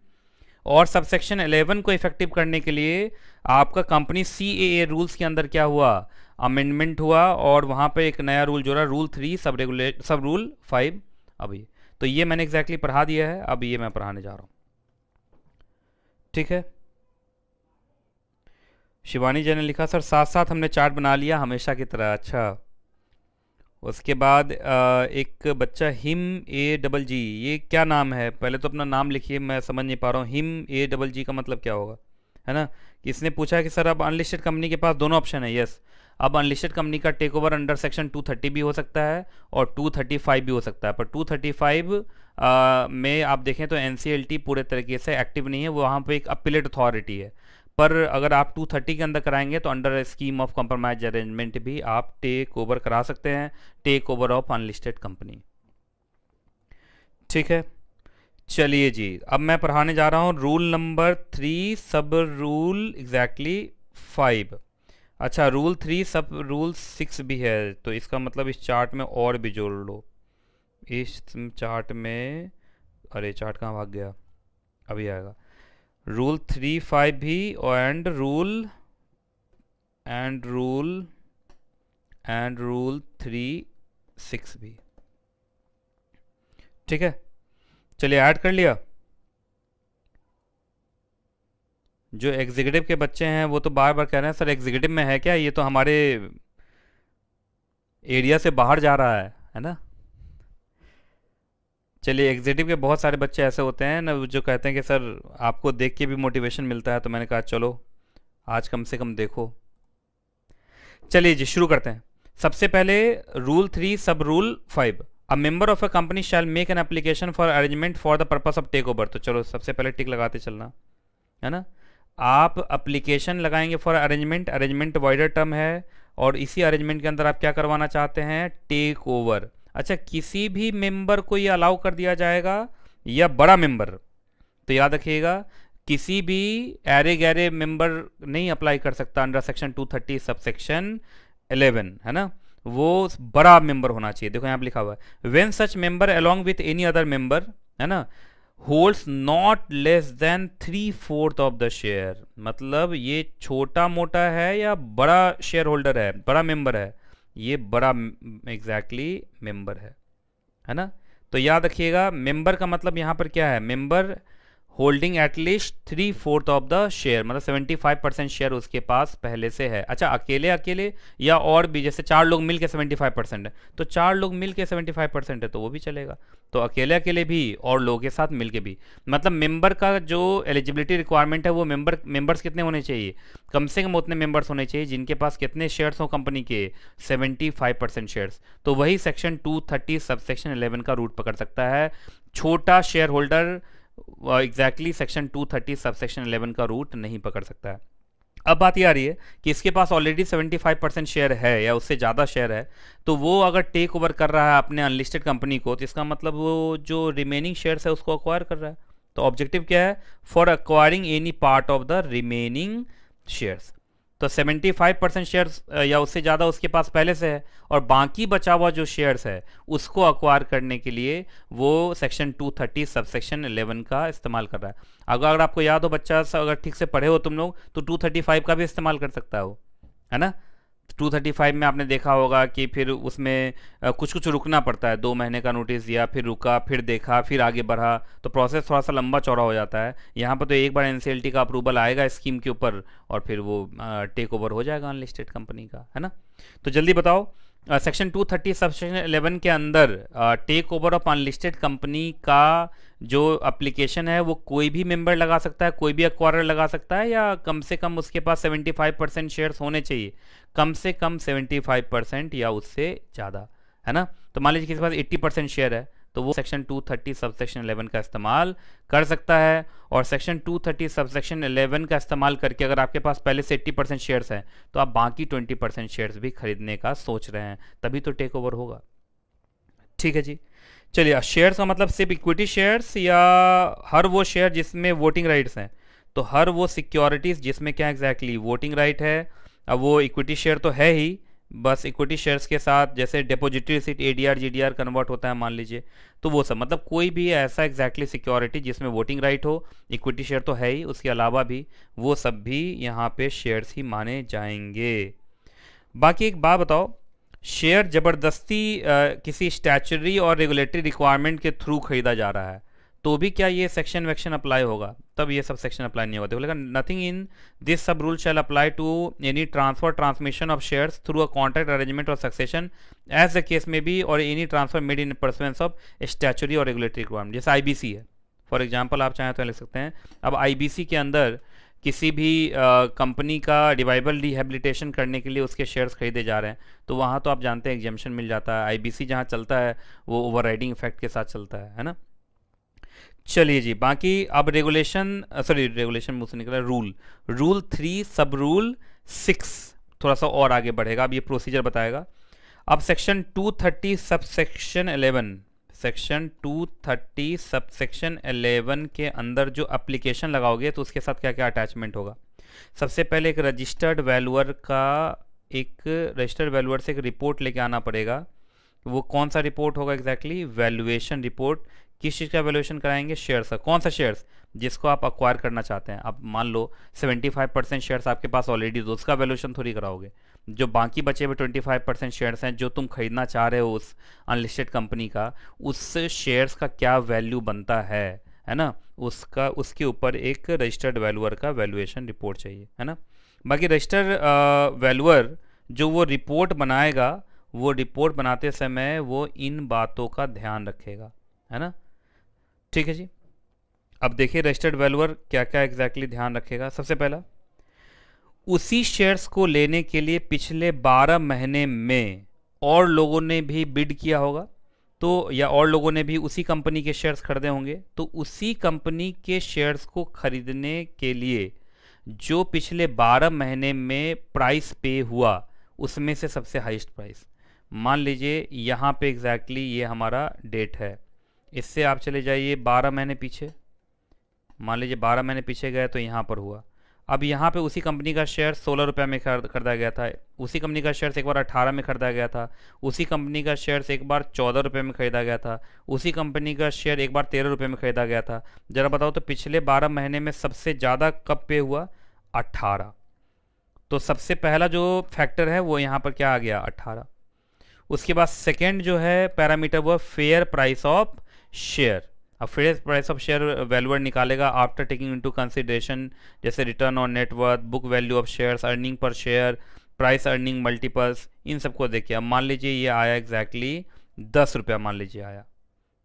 और सबसेक्शन 11 को इफेक्टिव करने के लिए आपका कंपनी CAA रूल्स के अंदर क्या हुआ, अमेंडमेंट हुआ, और वहाँ पे एक नया रूल जोड़ा, रूल 3 सब रूल 5। अभी तो ये मैंने एग्जैक्टली पढ़ा दिया है, अब ये मैं पढ़ाने जा रहा हूँ, ठीक है। शिवानी जी ने लिखा सर साथ साथ हमने चार्ट बना लिया हमेशा की तरह। अच्छा, उसके बाद एक बच्चा HIMAGG, ये क्या नाम है, पहले तो अपना नाम लिखिए, मैं समझ नहीं पा रहा हूँ HIMAGG का मतलब क्या होगा, है ना। इसने पूछा कि सर अब अनलिस्टेड कंपनी के पास दोनों ऑप्शन है। यस, अब अनलिस्टेड कंपनी का टेक ओवर अंडर सेक्शन 230 भी हो सकता है और 235 भी हो सकता है, पर 235 में आप देखें तो NCLT पूरे तरीके से एक्टिव नहीं है, वो वहाँ पे एक अपीलेट अथॉरिटी है। पर अगर आप 230 के अंदर कराएंगे तो under scheme of compromise arrangement भी आप टेक ओवर करा सकते हैं, takeover of unlisted company, ठीक है। चलिए जी, अब मैं पढ़ाने जा रहा हूँ rule number 3 sub rule exactly 5। अच्छा, रूल 3 सब रूल 6 भी है, तो इसका मतलब इस चार्ट में और भी जोड़ लो। इस चार्ट में, अरे चार्ट कहाँ भाग गया, अभी आएगा। रूल 3 5 भी एंड रूल 3 6 भी, ठीक है। चलिए ऐड कर लिया। जो एग्जीक्यूटिव के बच्चे हैं वो तो बार बार कह रहे हैं सर एग्जीक्यूटिव में है क्या, ये तो हमारे एरिया से बाहर जा रहा है ना। चलिए, एग्जीक्यूटिव के बहुत सारे बच्चे ऐसे होते हैं ना जो कहते हैं कि सर आपको देख के भी मोटिवेशन मिलता है, तो मैंने कहा चलो आज कम से कम देखो। चलिए जी शुरू करते हैं। सबसे पहले rule 3 sub rule 5, a member of a company shall make an application for arrangement for the purpose of takeover. तो चलो सबसे पहले टिक लगाते चलना, है ना। आप अप्लीकेशन लगाएंगे for arrangement, arrangement wider term है, और इसी अरेंजमेंट के अंदर आप क्या करवाना चाहते हैं, टेक ओवर। अच्छा, किसी भी मेंबर को ये अलाउ कर दिया जाएगा या बड़ा मेंबर, तो याद रखिएगा किसी भी एरे गैरे मेंबर नहीं अप्लाई कर सकता अंडर सेक्शन 230 सब सेक्शन 11, है ना। वो बड़ा मेंबर होना चाहिए। देखो यहाँ पे लिखा हुआ है when such member along with any other member, है ना, holds not less than 3/4 of the share. मतलब ये छोटा मोटा है या बड़ा शेयर होल्डर है, बड़ा मेंबर है, ये बड़ा एग्जैक्टली मेंबर है ना। तो याद रखिएगा मेंबर का मतलब यहाँ पर क्या है, member holding at least 3/4 of the share, मतलब 75% शेयर उसके पास पहले से है। अच्छा, अकेले अकेले या और भी, जैसे 4 लोग मिल के 75% है, तो 4 लोग मिल के 75% है तो वो भी चलेगा। तो अकेले अकेले भी और लोगों के साथ मिल के भी, मतलब मेंबर का जो एलिजिबिलिटी रिक्वायरमेंट है वो मेंबर्स कितने होने चाहिए, कम से कम उतने मेंबर्स होने चाहिए जिनके पास कितने शेयर्स हो कंपनी के, 75% शेयर्स। तो वही सेक्शन 230 सब सेक्शन 11 का रूट पकड़ सकता है। छोटा share holder exactly section 230 sub section 11 का रूट नहीं पकड़ सकता है। अब बात ये आ रही है कि इसके पास ऑलरेडी 75% शेयर है या उससे ज़्यादा शेयर है, तो वो अगर टेक ओवर कर रहा है अपने अनलिस्टेड कंपनी को, तो इसका मतलब वो जो रिमेनिंग शेयर्स है उसको अक्वायर कर रहा है। तो ऑब्जेक्टिव क्या है, for acquiring any part of the remaining shares. तो 75% शेयर्स या उससे ज़्यादा उसके पास पहले से है, और बाकी बचा हुआ जो शेयर्स है उसको अक्वायर करने के लिए वो सेक्शन 230 सब सेक्शन 11 का इस्तेमाल कर रहा है। अगर आपको याद हो बच्चा, अगर ठीक से पढ़े हो तुम लोग, तो 235 का भी इस्तेमाल कर सकता हो, है ना। 235 में आपने देखा होगा कि फिर उसमें कुछ कुछ रुकना पड़ता है, 2 महीने का नोटिस दिया, फिर रुका, फिर देखा, फिर आगे बढ़ा, तो प्रोसेस थोड़ा सा लंबा चौड़ा हो जाता है। यहाँ पर तो एक बार NCLT का अप्रूवल आएगा स्कीम के ऊपर और फिर वो टेक ओवर हो जाएगा अनलिस्टेड कंपनी का, है ना। तो जल्दी बताओ सेक्शन 230 सबसेक्शन 11 के अंदर takeover of unlisted company का जो एप्लीकेशन है वो कोई भी मेंबर लगा सकता है, कोई भी एक्वायरर लगा सकता है, या कम से कम उसके पास 75% शेयर्स होने चाहिए, कम से कम 75% या उससे ज़्यादा, है ना। तो मान लीजिए किसी के पास 80% शेयर है तो वो सेक्शन 230 सबसेक्शन 11 का इस्तेमाल कर सकता है। और सेक्शन 230 सबसेक्शन 11 का इस्तेमाल करके अगर आपके पास पहले से 80% शेयर्स हैं तो आप बाकी 20% शेयर्स भी खरीदने का सोच रहे हैं, तभी तो टेक ओवर होगा। ठीक है जी। चलिए, शेयर्स का मतलब सिर्फ इक्विटी शेयर्स या हर वो शेयर जिसमें वोटिंग राइट्स हैं? तो हर वो सिक्योरिटीज़ जिसमें क्या एग्जैक्टली वोटिंग राइट है। अब वो इक्विटी शेयर तो है ही, बस इक्विटी शेयर्स के साथ जैसे depository receipt ADR GDR convert होता है मान लीजिए, तो वो सब मतलब कोई भी ऐसा एग्जैक्टली सिक्योरिटी जिसमें वोटिंग राइट हो, इक्विटी शेयर तो है ही, उसके अलावा भी वो सब भी यहाँ पे शेयर्स ही माने जाएंगे। बाकी एक बात बताओ, शेयर ज़बरदस्ती किसी स्टैचुटरी और रेगुलेटरी रिक्वायरमेंट के थ्रू खरीदा जा रहा है तो भी क्या ये सेक्शन वैक्शन अप्लाई होगा? तब ये सब सेक्शन अप्लाई नहीं होगा। बोलेगा nothing in this sub rule shall apply to any transfer transmission of shares through a contract arrangement और succession as the case may be, और any transfer made in pursuance of statutory और रेगुलेटरी रिक्वायरमेंट। जैसे आईबीसी है फॉर एग्जाम्पल, आप चाहें तो लिख सकते हैं। अब आईबीसी के अंदर किसी भी कंपनी का डिवाइबल रिहेबिलिटेशन करने के लिए उसके शेयर्स खरीदे जा रहे हैं तो वहाँ तो आप जानते हैं एग्जेम्पशन मिल जाता है। आईबीसी जहाँ चलता है वो ओवरराइडिंग इफेक्ट के साथ चलता है ना। चलिए जी, बाकी अब रेगुलेशन मुझसे निकला रूल 3 सब रूल 6 थोड़ा सा और आगे बढ़ेगा। अब ये प्रोसीजर बताएगा। अब सेक्शन 230 सबसेक्शन 11 सेक्शन 230 सबसेक्शन 11 के अंदर जो एप्लीकेशन लगाओगे तो उसके साथ क्या क्या अटैचमेंट होगा? सबसे पहले एक रजिस्टर्ड वैल्यूअर से एक रिपोर्ट लेके आना पड़ेगा। वो कौन सा रिपोर्ट होगा एग्जैक्टली? Valuation report. किस चीज़ का वैल्यूएशन कराएंगे? शेयर्स का। कौन सा शेयर्स? जिसको आप अक्वायर करना चाहते हैं। अब मान लो 75% शेयर्स आपके पास ऑलरेडी, तो उसका वैल्यूएशन थोड़ी कराओगे। जो बाकी बचे हुए 25% शेयर्स हैं जो तुम खरीदना चाह रहे हो उस अनलिस्टेड कंपनी का, उस शेयर्स का क्या वैल्यू बनता है ना, उसका उसके ऊपर एक रजिस्टर्ड वैल्यूअर का वैल्यूएशन रिपोर्ट चाहिए, है ना। बाकी रजिस्टर्ड वैल्यूअर जो वो रिपोर्ट बनाएगा, वो रिपोर्ट बनाते समय वो इन बातों का ध्यान रखेगा, है ना। ठीक है जी। अब देखिए रजिस्टर्ड वैल्यूअर क्या क्या एग्जैक्टली ध्यान रखेगा। सबसे पहला, उसी शेयर्स को लेने के लिए पिछले 12 महीने में और लोगों ने भी बिड किया होगा तो, या और लोगों ने भी उसी कंपनी के शेयर्स खरीदे होंगे तो उसी कंपनी के शेयर्स को खरीदने के लिए जो पिछले 12 महीने में प्राइस पे हुआ उसमें से सबसे हाईएस्ट प्राइस। मान लीजिए यहाँ पे एग्जैक्टली ये हमारा डेट है, इससे आप चले जाइए 12 महीने पीछे। मान लीजिए 12 महीने पीछे गए तो यहाँ पर हुआ। अब यहाँ पे उसी कंपनी का शेयर 16 रुपये में खरीदा गया था, उसी कंपनी का शेयर एक बार 18 में खरीदा गया था, उसी कंपनी का शेयर एक बार 14 रुपये में खरीदा गया था, उसी कंपनी का शेयर एक बार 13 रुपये में खरीदा गया था। ज़रा बताओ तो पिछले 12 महीने में सबसे ज़्यादा कब पे हुआ? 18। तो सबसे पहला जो फैक्टर है वो यहाँ पर क्या आ गया? 18। उसके बाद सेकेंड जो है पैरामीटर वो फेयर प्राइस ऑफ शेयर। अब fair price of share valuer निकालेगा आफ्टर टेकिंग इनटू कंसिडरेशन जैसे return on net worth, book value of shares, earning per share, price earning multiples, इन सबको देखिए। अब मान लीजिए ये आया एग्जैक्टली 10 रुपया मान लीजिए आया,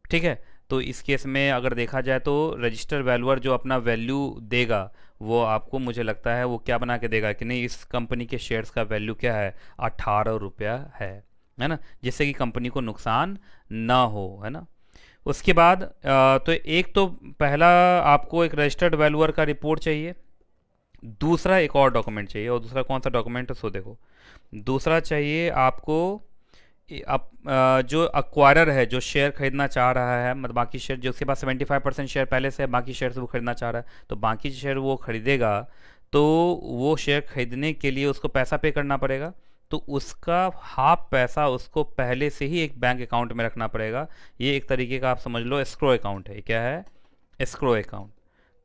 ठीक है। तो इस केस में अगर देखा जाए तो रजिस्टर वैल्यूअर जो अपना वैल्यू देगा वो आपको, मुझे लगता है वो क्या बना के देगा कि नहीं इस कंपनी के शेयर्स का वैल्यू क्या है? 18 रुपया है ना, जिससे कि कंपनी को नुकसान ना हो, है ना। उसके बाद तो एक तो पहला आपको एक रजिस्टर्ड वैल्यूअर का रिपोर्ट चाहिए, दूसरा एक और डॉक्यूमेंट चाहिए। और दूसरा कौन सा डॉक्यूमेंट है? सो देखो, दूसरा चाहिए आपको जो अक्वायरर है जो शेयर खरीदना चाह रहा है, मतलब बाकी शेयर जो उसके पास 75% शेयर पहले से है, बाकी शेयर वो खरीदना चाह रहा है, तो बाकी शेयर वो खरीदेगा तो वो शेयर खरीदने के लिए उसको पैसा पे करना पड़ेगा। तो उसका हाफ पैसा उसको पहले से ही एक बैंक अकाउंट में रखना पड़ेगा। ये एक तरीके का आप समझ लो एस्क्रो अकाउंट है। क्या है? Escrow account.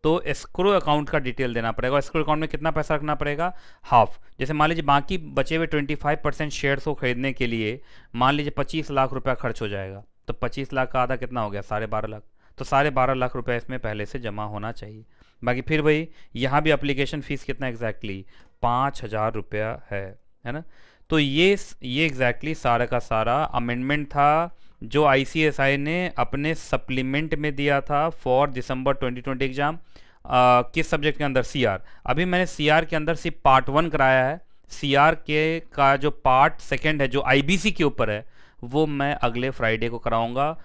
तो एस्क्रो अकाउंट का डिटेल देना पड़ेगा। एस्क्रो अकाउंट में कितना पैसा रखना पड़ेगा? हाफ। जैसे मान लीजिए बाकी बचे हुए 25% शेयर्स को खरीदने के लिए मान लीजिए 25 लाख रुपया खर्च हो जाएगा, तो 25 लाख का आधा कितना हो गया? 12.5 लाख। तो 12.5 लाख रुपये इसमें पहले से जमा होना चाहिए। बाकी फिर वही यहाँ भी एप्लीकेशन फ़ीस कितना एग्जैक्टली? 5,000 रुपया है ना। तो ये एग्जैक्टली सारा का सारा अमेंडमेंट था जो आईसीएसआई ने अपने सप्लीमेंट में दिया था फॉर दिसंबर 2020 एग्जाम। किस सब्जेक्ट के अंदर? सीआर। अभी मैंने सीआर के अंदर सिर्फ पार्ट 1 कराया है। सीआर के का जो पार्ट 2 है जो आईबीसी के ऊपर है वो मैं अगले फ्राइडे को कराऊंगा,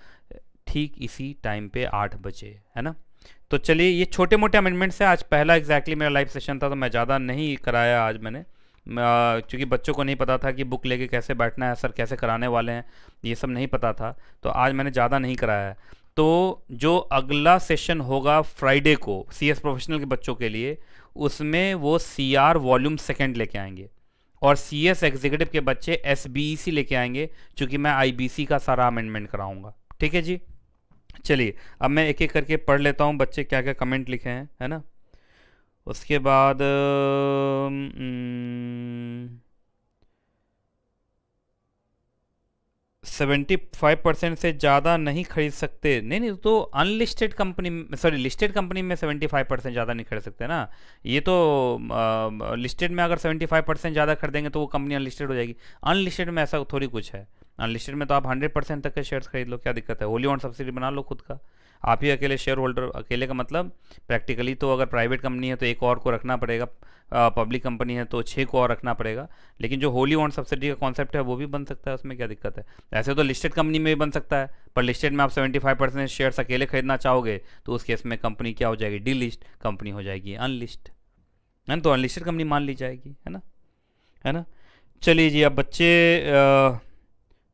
ठीक इसी टाइम पे 8 बजे, है ना। तो चलिए, ये छोटे मोटे अमेंडमेंट्स हैं। आज पहला एग्जैक्टली मेरा लाइव सेशन था तो मैं ज़्यादा नहीं कराया आज मैंने, क्योंकि बच्चों को नहीं पता था कि बुक लेके कैसे बैठना है, सर कैसे कराने वाले हैं, ये सब नहीं पता था, तो आज मैंने ज़्यादा नहीं कराया है। तो जो अगला सेशन होगा फ्राइडे को सीएस प्रोफेशनल के बच्चों के लिए, उसमें वो सीआर वॉल्यूम 2 लेके आएंगे और सीएस एग्जीक्यूटिव के बच्चे एसबीईसी लेके आएंगे, क्योंकि मैं आईबीसी का सारा अमेंडमेंट कराऊंगा। ठीक है जी। चलिए, अब मैं एक एक करके पढ़ लेता हूँ बच्चे क्या क्या कमेंट लिखे हैं, है ना। उसके बाद 75% से ज़्यादा नहीं खरीद सकते। नहीं, तो unlisted company, sorry listed company में 75% ज़्यादा नहीं खरीद सकते ना। ये तो लिस्टेड में अगर 75% ज़्यादा खरीदेंगे तो वो कंपनी अनलिस्टेड हो जाएगी। अनलिस्टेड में ऐसा थोड़ी कुछ है। अनलिस्टेड में तो आप 100% तक के शेयर्स खरीद लो, क्या दिक्कत है। होली ऑन सब्सिडी बना लो खुद का, आप ही अकेले शेयर होल्डर। अकेले का मतलब प्रैक्टिकली तो अगर प्राइवेट कंपनी है तो एक और को रखना पड़ेगा, पब्लिक कंपनी है तो 6 को और रखना पड़ेगा। लेकिन जो होली ऑन सब्सिडी का कॉन्सेप्ट है वो भी बन सकता है, उसमें क्या दिक्कत है। ऐसे तो लिस्टेड कंपनी में भी बन सकता है, पर लिस्टेड में आप 75% शेयर्स अकेले खरीदना चाहोगे तो उस केस में कंपनी क्या हो जाएगी? डी लिस्ट कंपनी हो जाएगी, अनलिस्ट, है ना। तो अनलिस्टेड कंपनी मान ली जाएगी, है ना, है ना। चलिए जी, अब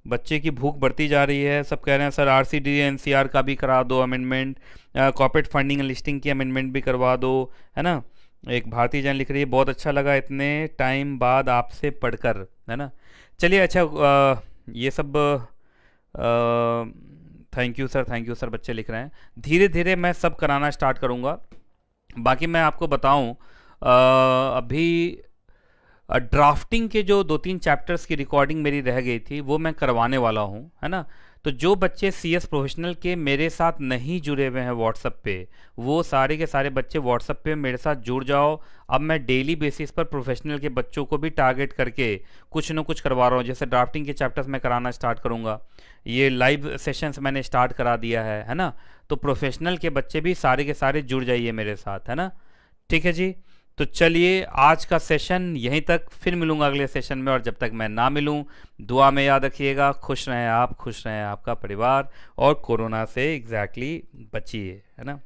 बच्चे की भूख बढ़ती जा रही है। सब कह रहे हैं सर आरसीडी एनसीआर का भी करा दो amendment, corporate funding and listing की अमेंडमेंट भी करवा दो, है ना। एक भारतीय जन लिख रही है बहुत अच्छा लगा इतने टाइम बाद आपसे पढ़कर, है ना। चलिए, अच्छा, ये सब थैंक यू सर बच्चे लिख रहे हैं। धीरे धीरे मैं सब कराना स्टार्ट करूँगा। बाकी मैं आपको बताऊँ, अभी ड्राफ्टिंग के जो 2-3 चैप्टर्स की रिकॉर्डिंग मेरी रह गई थी वो मैं करवाने वाला हूँ, है ना। तो जो बच्चे सीएस प्रोफेशनल के मेरे साथ नहीं जुड़े हुए हैं व्हाट्सएप पे, वो सारे के सारे बच्चे व्हाट्सएप पे मेरे साथ जुड़ जाओ। अब मैं डेली बेसिस पर प्रोफेशनल के बच्चों को भी टारगेट करके कुछ न कुछ करवा रहा हूँ। जैसे ड्राफ्टिंग के चैप्टर्स मैं कराना स्टार्ट करूँगा, ये लाइव सेशंस मैंने स्टार्ट करा दिया है ना। तो प्रोफेशनल के बच्चे भी सारे के सारे जुड़ जाइए मेरे साथ, है ना। ठीक है जी। तो चलिए, आज का सेशन यहीं तक, फिर मिलूंगा अगले सेशन में। और जब तक मैं ना मिलूं, दुआ में याद रखिएगा, खुश रहें आप, खुश रहें आपका परिवार, और कोरोना से एग्जैक्टली बचिए, है ना।